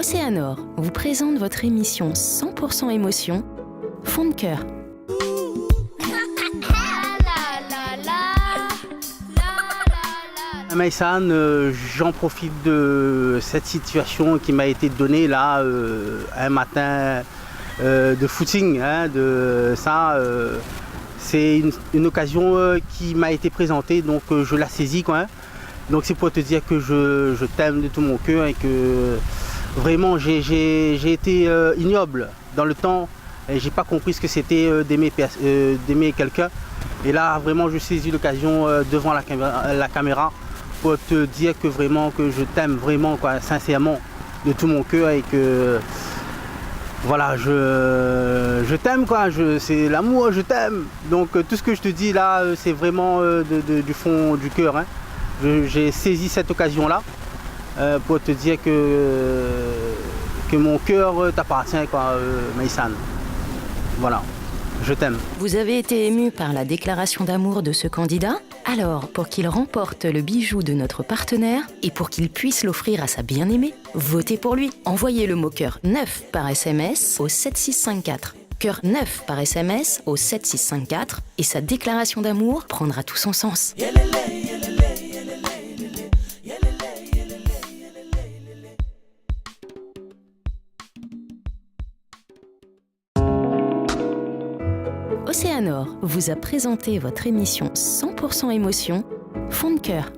Océanor vous présente votre émission 100% émotion, Fond de cœur. Maïsan, j'en profite de cette situation qui m'a été donnée là un matin de footing. C'est une occasion qui m'a été présentée, donc je la saisis quoi. Donc c'est pour te dire que je t'aime de tout mon cœur et que vraiment j'ai été ignoble dans le temps et j'ai pas compris ce que c'était d'aimer quelqu'un. Et là vraiment je saisis l'occasion devant la caméra pour te dire que vraiment que je t'aime vraiment quoi, sincèrement de tout mon cœur et que voilà je t'aime quoi, c'est l'amour, je t'aime. Donc tout ce que je te dis là c'est vraiment du fond du cœur. Hein. J'ai saisi cette occasion là pour te dire que mon cœur t'appartient quoi, Maïsan. Voilà. Je t'aime. Vous avez été ému par la déclaration d'amour de ce candidat? Alors, pour qu'il remporte le bijou de notre partenaire et pour qu'il puisse l'offrir à sa bien-aimée, votez pour lui. Envoyez le mot cœur 9 par SMS au 7654. Cœur 9 par SMS au 7654 et sa déclaration d'amour prendra tout son sens. Océanor vous a présenté votre émission 100% émotion, Fond de cœur.